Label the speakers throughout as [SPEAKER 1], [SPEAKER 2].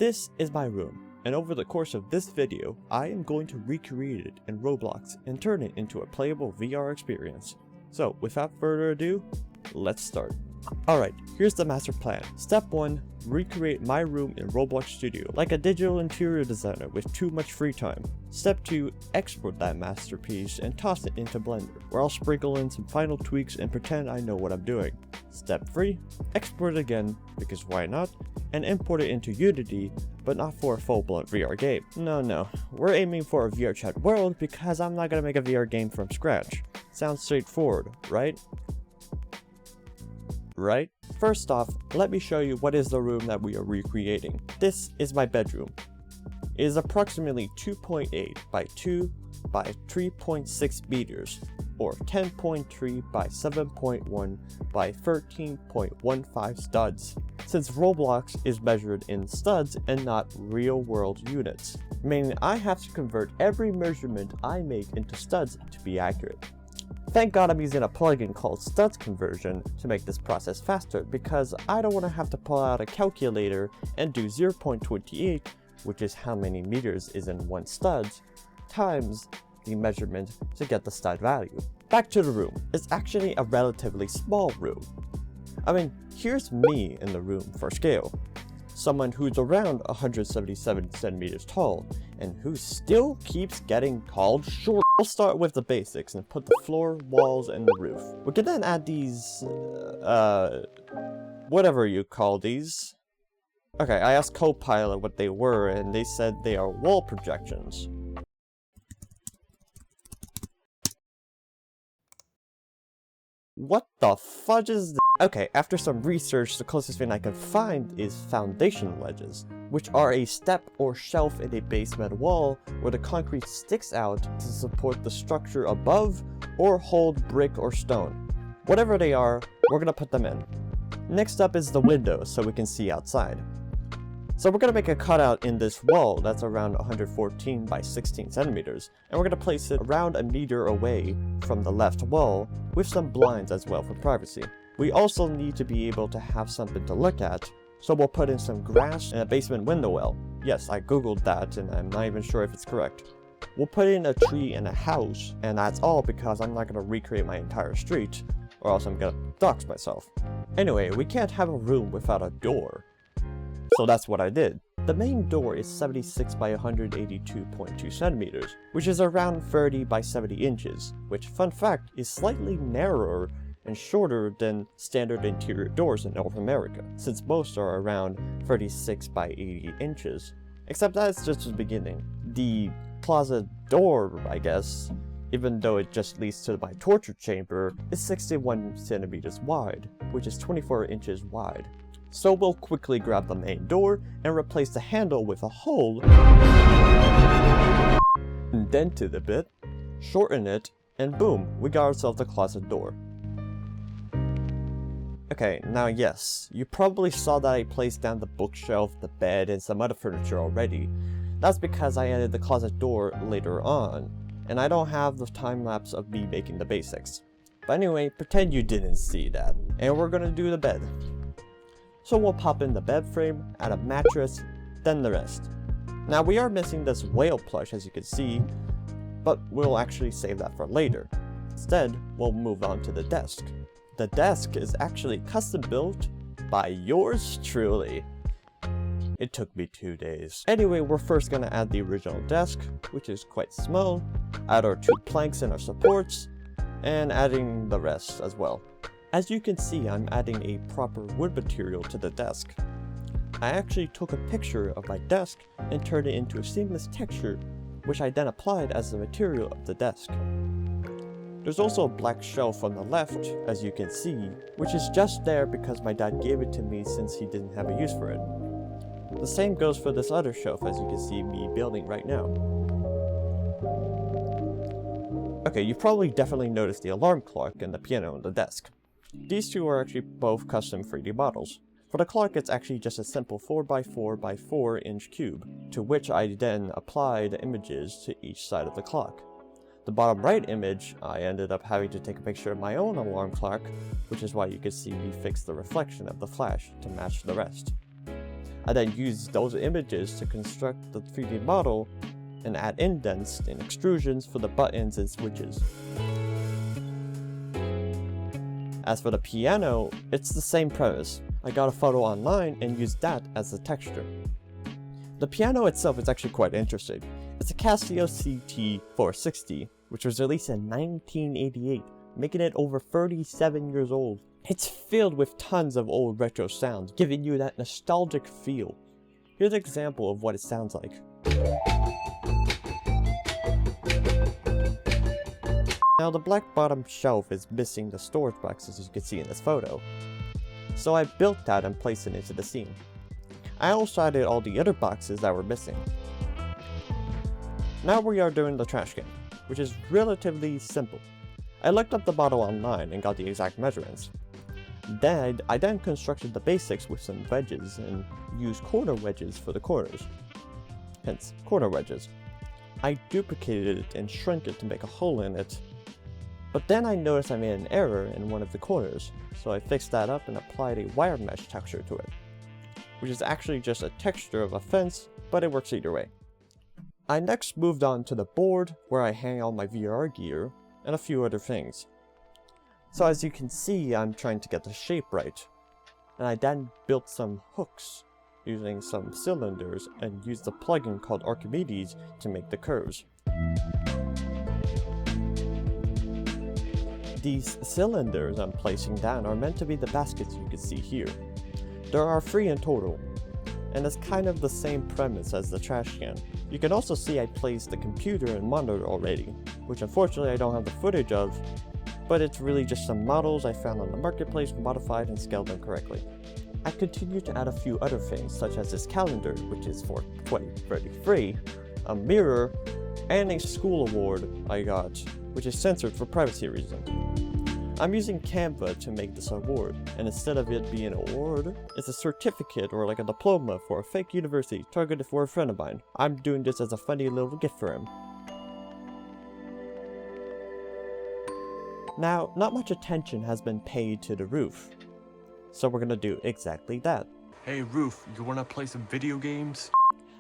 [SPEAKER 1] This is my room, and over the course of this video, I am going to recreate it in Roblox and turn it into a playable VR experience. So without further ado, let's start. Alright, here's the master plan. Step 1, recreate my room in roblox-studio like a digital interior designer with too much free time. Step 2, export that masterpiece and toss it into Blender, where I'll sprinkle in some final tweaks and pretend I know what I'm doing. Step 3, export it again, because why not, and import it into Unity, but not for a full-blown VR game. No, we're aiming for a VR chat world because I'm not gonna make a VR game from scratch. Sounds straightforward, right? First off, let me show you what is the room that we are recreating. This is my bedroom. It is approximately 2.8 by 2 by 3.6 meters, or 10.3 by 7.1 by 13.15 studs. Since Roblox is measured in studs and not real-world units, meaning I have to convert every measurement I make into studs to be accurate. Thank God I'm using a plugin called Studs Conversion to make this process faster, because I don't want to have to pull out a calculator and do 0.28, which is how many meters is in one stud, times the measurement to get the stud value. Back to the room. It's actually a relatively small room. I mean, here's me in the room for scale. Someone who's around 177 centimeters tall, and who still keeps getting called short. We'll start with the basics and put the floor, walls, and the roof. We can then add these, whatever you call these. Okay, I asked Copilot what they were, and they said they are wall projections. What the fudge is this? Okay, after some research, the closest thing I could find is foundation ledges, which are a step or shelf in a basement wall where the concrete sticks out to support the structure above or hold brick or stone. Whatever they are, we're gonna put them in. Next up is the window so we can see outside. So we're gonna make a cutout in this wall that's around 114 by 16 centimeters, and we're gonna place it around a meter away from the left wall with some blinds as well for privacy. We also need to be able to have something to look at, so we'll put in some grass and a basement window well. Yes, I googled that and I'm not even sure if it's correct. We'll put in a tree and a house, and that's all because I'm not gonna recreate my entire street, or else I'm gonna dox myself. Anyway, we can't have a room without a door. So that's what I did. The main door is 76 by 182.2 centimeters, which is around 30 by 70 inches, which, fun fact, is slightly narrower and shorter than standard interior doors in North America, since most are around 36 by 80 inches. Except that's just the beginning. The closet door, I guess, even though it just leads to my torture chamber, is 61 centimeters wide, which is 24 inches wide. So we'll quickly grab the main door and replace the handle with a hole, indent it a bit, shorten it, and boom, we got ourselves a closet door. Okay, now yes, you probably saw that I placed down the bookshelf, the bed, and some other furniture already. That's because I added the closet door later on, and I don't have the time-lapse of me making the basics. But anyway, pretend you didn't see that, and we're gonna do the bed. So we'll pop in the bed frame, add a mattress, then the rest. Now we are missing this whale plush as you can see, but we'll actually save that for later. Instead, we'll move on to the desk. The desk is actually custom built by yours truly. It took me 2 days. Anyway, we're first gonna add the original desk, which is quite small, add our 2 planks and our supports, and adding the rest as well. As you can see, I'm adding a proper wood material to the desk. I actually took a picture of my desk and turned it into a seamless texture, which I then applied as the material of the desk. There's also a black shelf on the left, as you can see, which is just there because my dad gave it to me since he didn't have a use for it. The same goes for this other shelf, as you can see me building right now. Okay, you've probably definitely noticed the alarm clock and the piano on the desk. These two are actually both custom 3D models. For the clock, it's actually just a simple 4x4 by 4 inch cube, to which I then applied images to each side of the clock. The bottom right image, I ended up having to take a picture of my own alarm clock, which is why you can see me fix the reflection of the flash to match the rest. I then used those images to construct the 3D model and add indents and extrusions for the buttons and switches. As for the piano, it's the same premise. I got a photo online and used that as the texture. The piano itself is actually quite interesting. It's a Casio CT460, which was released in 1988, making it over 37 years old. It's filled with tons of old retro sounds, giving you that nostalgic feel. Here's an example of what it sounds like. Now the black bottom shelf is missing the storage boxes as you can see in this photo. So I built that and placed it into the scene. I also added all the other boxes that were missing. Now we are doing the trash can, which is relatively simple. I looked up the model online and got the exact measurements. I then constructed the basics with some wedges and used corner wedges for the corners. Hence, corner wedges. I duplicated it and shrunk it to make a hole in it. But then I noticed I made an error in one of the corners, so I fixed that up and applied a wire mesh texture to it, which is actually just a texture of a fence, but it works either way. I next moved on to the board, where I hang all my VR gear, and a few other things. So as you can see, I'm trying to get the shape right, and I then built some hooks using some cylinders and used a plugin called Archimedes to make the curves. These cylinders I'm placing down are meant to be the baskets you can see here. There are 3 in total, and it's kind of the same premise as the trash can. You can also see I placed the computer and monitor already, which unfortunately I don't have the footage of, but it's really just some models I found on the marketplace, modified and scaled them correctly. I continued to add a few other things, such as this calendar, which is for 2033, a mirror, and a school award I got, which is censored for privacy reasons. I'm using Canva to make this award, and instead of it being an award, it's a certificate or like a diploma for a fake university targeted for a friend of mine. I'm doing this as a funny little gift for him. Now, not much attention has been paid to the roof, so we're gonna do exactly that.
[SPEAKER 2] Hey roof, you wanna play some video games?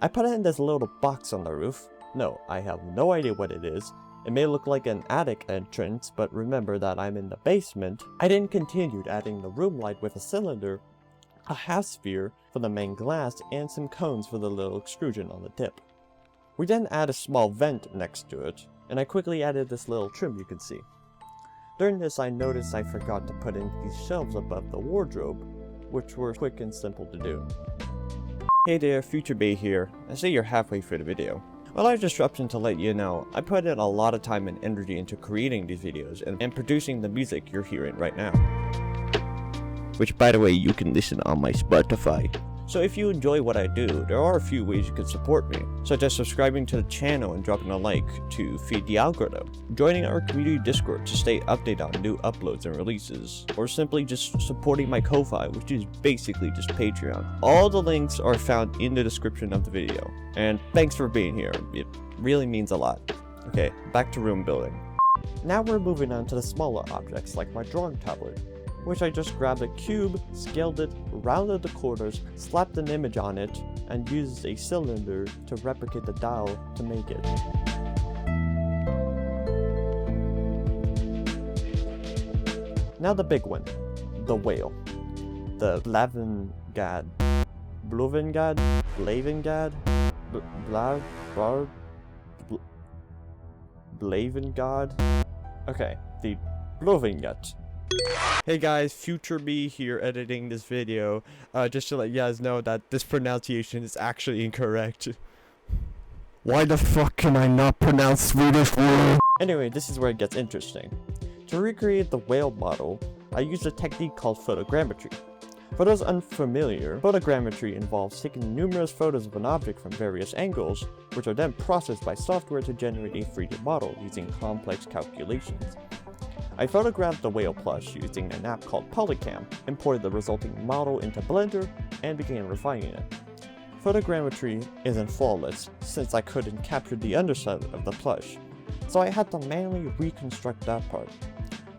[SPEAKER 1] I put it in this little box on the roof. No, I have no idea what it is. It may look like an attic entrance, but remember that I'm in the basement. I then continued adding the room light with a cylinder, a half sphere for the main glass, and some cones for the little extrusion on the tip. We then add a small vent next to it, and I quickly added this little trim you can see. During this I noticed I forgot to put in these shelves above the wardrobe, which were quick and simple to do. Hey there, Future Bay here. I see you're halfway through the video. Well, I just dropped in to let you know, I put in a lot of time and energy into creating these videos and producing the music you're hearing right now. Which, by the way, you can listen on my Spotify. So if you enjoy what I do, there are a few ways you can support me, such as subscribing to the channel and dropping a like to feed the algorithm, joining our community Discord to stay updated on new uploads and releases, or simply just supporting my Ko-Fi, which is basically just Patreon. All the links are found in the description of the video, and thanks for being here, it really means a lot. Okay, back to room building. Now we're moving on to the smaller objects like my drawing tablet, which I just grabbed a cube, scaled it, rounded the corners, slapped an image on it, and used a cylinder to replicate the dial to make it. Now the big one, the whale. The Blavengad, Blavengad. Okay, the Blavengad. Hey guys, Future Me here editing this video, just to let you guys know that this pronunciation is actually incorrect. Why the fuck can I not pronounce Swedish words? Anyway, this is where it gets interesting. To recreate the whale model, I used a technique called photogrammetry. For those unfamiliar, photogrammetry involves taking numerous photos of an object from various angles, which are then processed by software to generate a 3D model using complex calculations. I photographed the whale plush using an app called Polycam, imported the resulting model into Blender, and began refining it. Photogrammetry isn't flawless, since I couldn't capture the underside of the plush, so I had to manually reconstruct that part.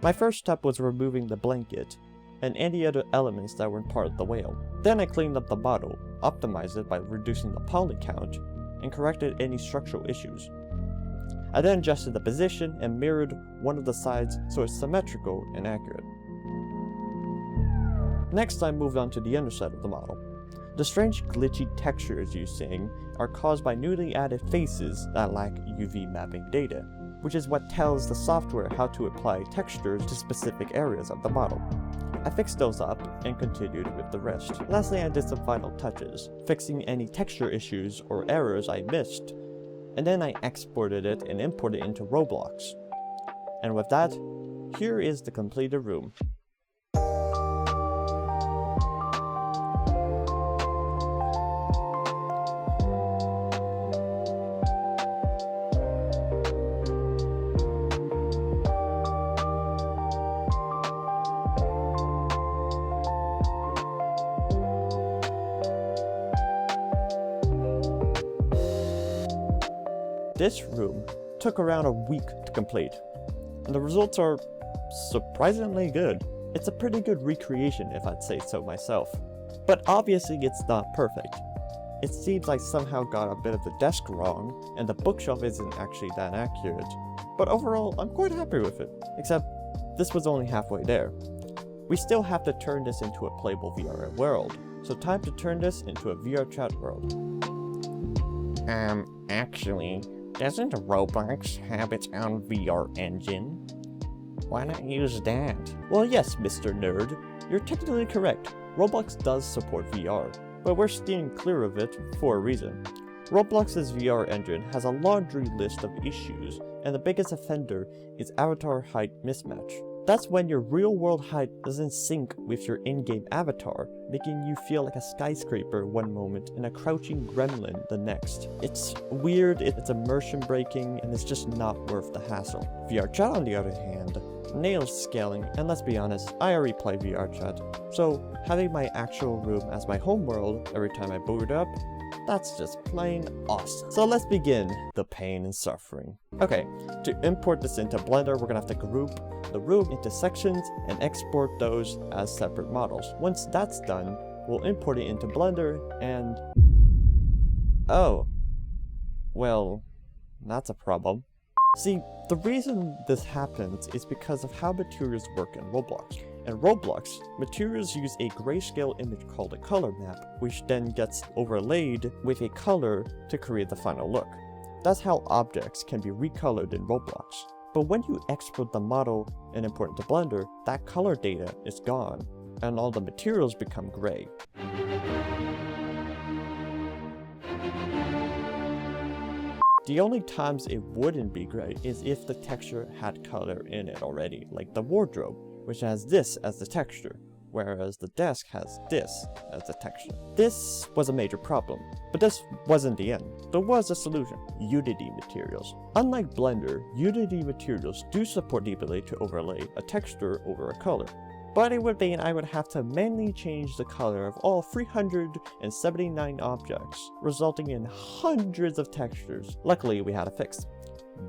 [SPEAKER 1] My first step was removing the blanket, and any other elements that weren't part of the whale. Then I cleaned up the model, optimized it by reducing the poly count, and corrected any structural issues. I then adjusted the position and mirrored one of the sides so it's symmetrical and accurate. Next, I moved on to the underside of the model. The strange glitchy textures you're seeing are caused by newly added faces that lack UV mapping data, which is what tells the software how to apply textures to specific areas of the model. I fixed those up and continued with the rest. Lastly, I did some final touches, fixing any texture issues or errors I missed, and then I exported it and imported it into Roblox. And with that, here is the completed room. This room took around a week to complete, and the results are surprisingly good. It's a pretty good recreation if I'd say so myself. But obviously it's not perfect. It seems I somehow got a bit of the desk wrong, and the bookshelf isn't actually that accurate. But overall, I'm quite happy with it, except this was only halfway there. We still have to turn this into a playable VR world, so time to turn this into a VR chat world. Actually, doesn't Roblox have its own VR engine? Why not use that? Well, yes, Mr. Nerd, you're technically correct. Roblox does support VR, but we're steering clear of it for a reason. Roblox's VR engine has a laundry list of issues, and the biggest offender is avatar height mismatch. That's when your real-world height doesn't sync with your in-game avatar, making you feel like a skyscraper one moment and a crouching gremlin the next. It's weird, it's immersion breaking, and it's just not worth the hassle. VR chat, on the other hand, nails scaling, and let's be honest, I already play VR chat, so having my actual room as my home world every time I boot up, that's just plain awesome. So let's begin the pain and suffering. Okay, to import this into Blender, we're gonna have to group the room into sections and export those as separate models. Once that's done, we'll import it into Blender and... oh. Well, that's a problem. See, the reason this happens is because of how materials work in Roblox. In Roblox, materials use a grayscale image called a color map, which then gets overlaid with a color to create the final look. That's how objects can be recolored in Roblox. But when you export the model and import it to Blender, that color data is gone, and all the materials become gray. The only times it wouldn't be gray is if the texture had color in it already, like the wardrobe, which has this as the texture, whereas the desk has this as the texture. This was a major problem, but this wasn't the end. There was a solution: Unity materials. Unlike Blender, Unity materials do support the ability to overlay a texture over a color, but it would mean I would have to manually change the color of all 379 objects, resulting in hundreds of textures. Luckily, we had a fix: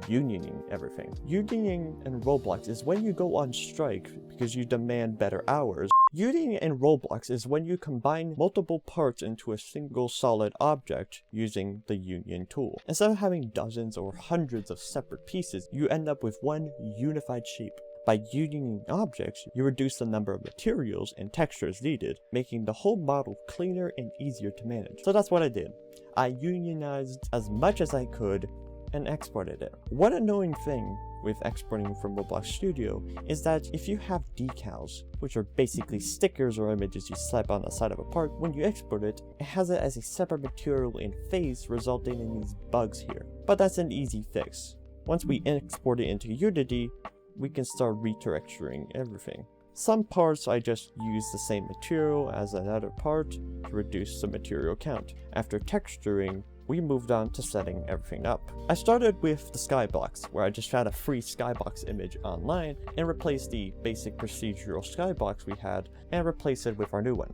[SPEAKER 1] unioning everything. Unioning in Roblox is when you go on strike because you demand better hours. Unioning in Roblox is when you combine multiple parts into a single solid object using the union tool. Instead of having dozens or hundreds of separate pieces, you end up with one unified shape. By unioning objects, you reduce the number of materials and textures needed, making the whole model cleaner and easier to manage. So that's what I did. I unionized as much as I could and exported it. One annoying thing with exporting from roblox-studio is that if you have decals, which are basically stickers or images you slap on the side of a part, when you export it, it has it as a separate material in face, resulting in these bugs here. But that's an easy fix. Once we export it into Unity, we can start retexturing everything. Some parts I just use the same material as another part to reduce the material count. After texturing, we moved on to setting everything up. I started with the skybox, where I just found a free skybox image online and replaced the basic procedural skybox we had and replaced it with our new one.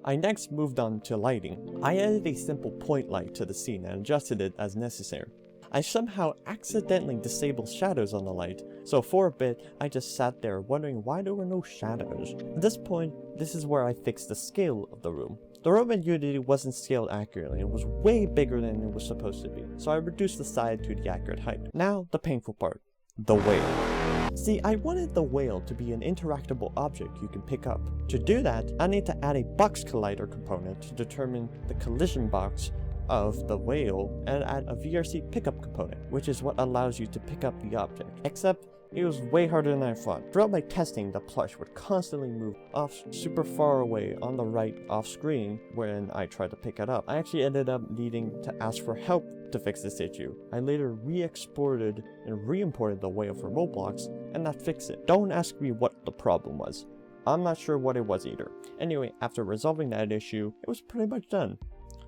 [SPEAKER 1] I next moved on to lighting. I added a simple point light to the scene and adjusted it as necessary. I somehow accidentally disabled shadows on the light, so for a bit I just sat there wondering why there were no shadows. At this point, this is where I fixed the scale of the room. The room in Unity wasn't scaled accurately, it was way bigger than it was supposed to be, so I reduced the side to the accurate height. Now, the painful part. The whale. See, I wanted the whale to be an interactable object you can pick up. To do that, I need to add a box collider component to determine the collision box of the whale and add a VRC pickup component, which is what allows you to pick up the object. Except, it was way harder than I thought. Throughout my testing, the plush would constantly move off super far away on the right off screen when I tried to pick it up. I actually ended up needing to ask for help to fix this issue. I later re-exported and re-imported the whale from Roblox, and that fixed it. Don't ask me what the problem was. I'm not sure what it was either. Anyway, after resolving that issue, it was pretty much done.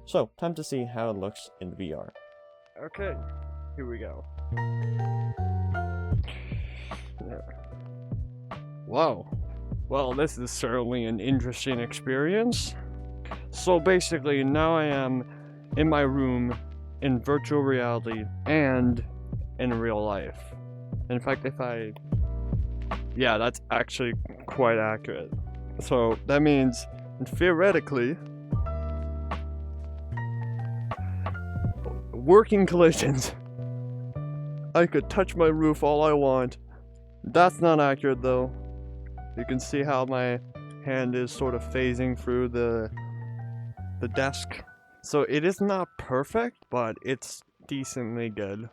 [SPEAKER 1] So, time to see how it looks in VR.
[SPEAKER 3] Okay, here we go. Wow. Well, this is certainly an interesting experience. So basically, now I am in my room in virtual reality and in real life. In fact, yeah, that's actually quite accurate. So that means, theoretically, working collisions. I could touch my roof all I want. That's not accurate though. You can see how my hand is sort of phasing through the desk. So it is not perfect, but it's decently good.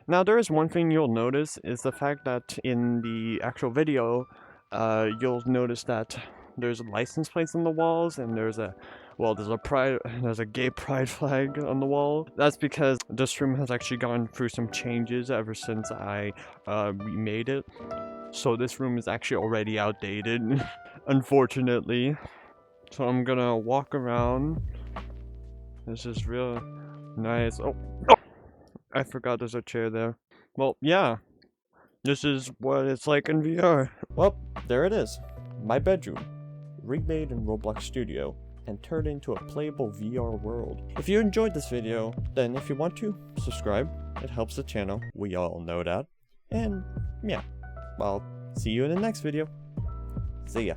[SPEAKER 3] Now there is one thing you'll notice is the fact that in the actual video, you'll notice that there's license plates on the walls and there's a gay pride flag on the wall. That's because this room has actually gone through some changes ever since I remade it. So this room is actually already outdated, unfortunately. So I'm gonna walk around. This is real nice. Oh, I forgot there's a chair there. Well, yeah. This is what it's like in VR.
[SPEAKER 1] Well, there it is. My bedroom. Remade in Roblox Studio and turned into a playable VR world. If you enjoyed this video, then if you want to, subscribe. It helps the channel. We all know that. And yeah, I'll see you in the next video. See ya.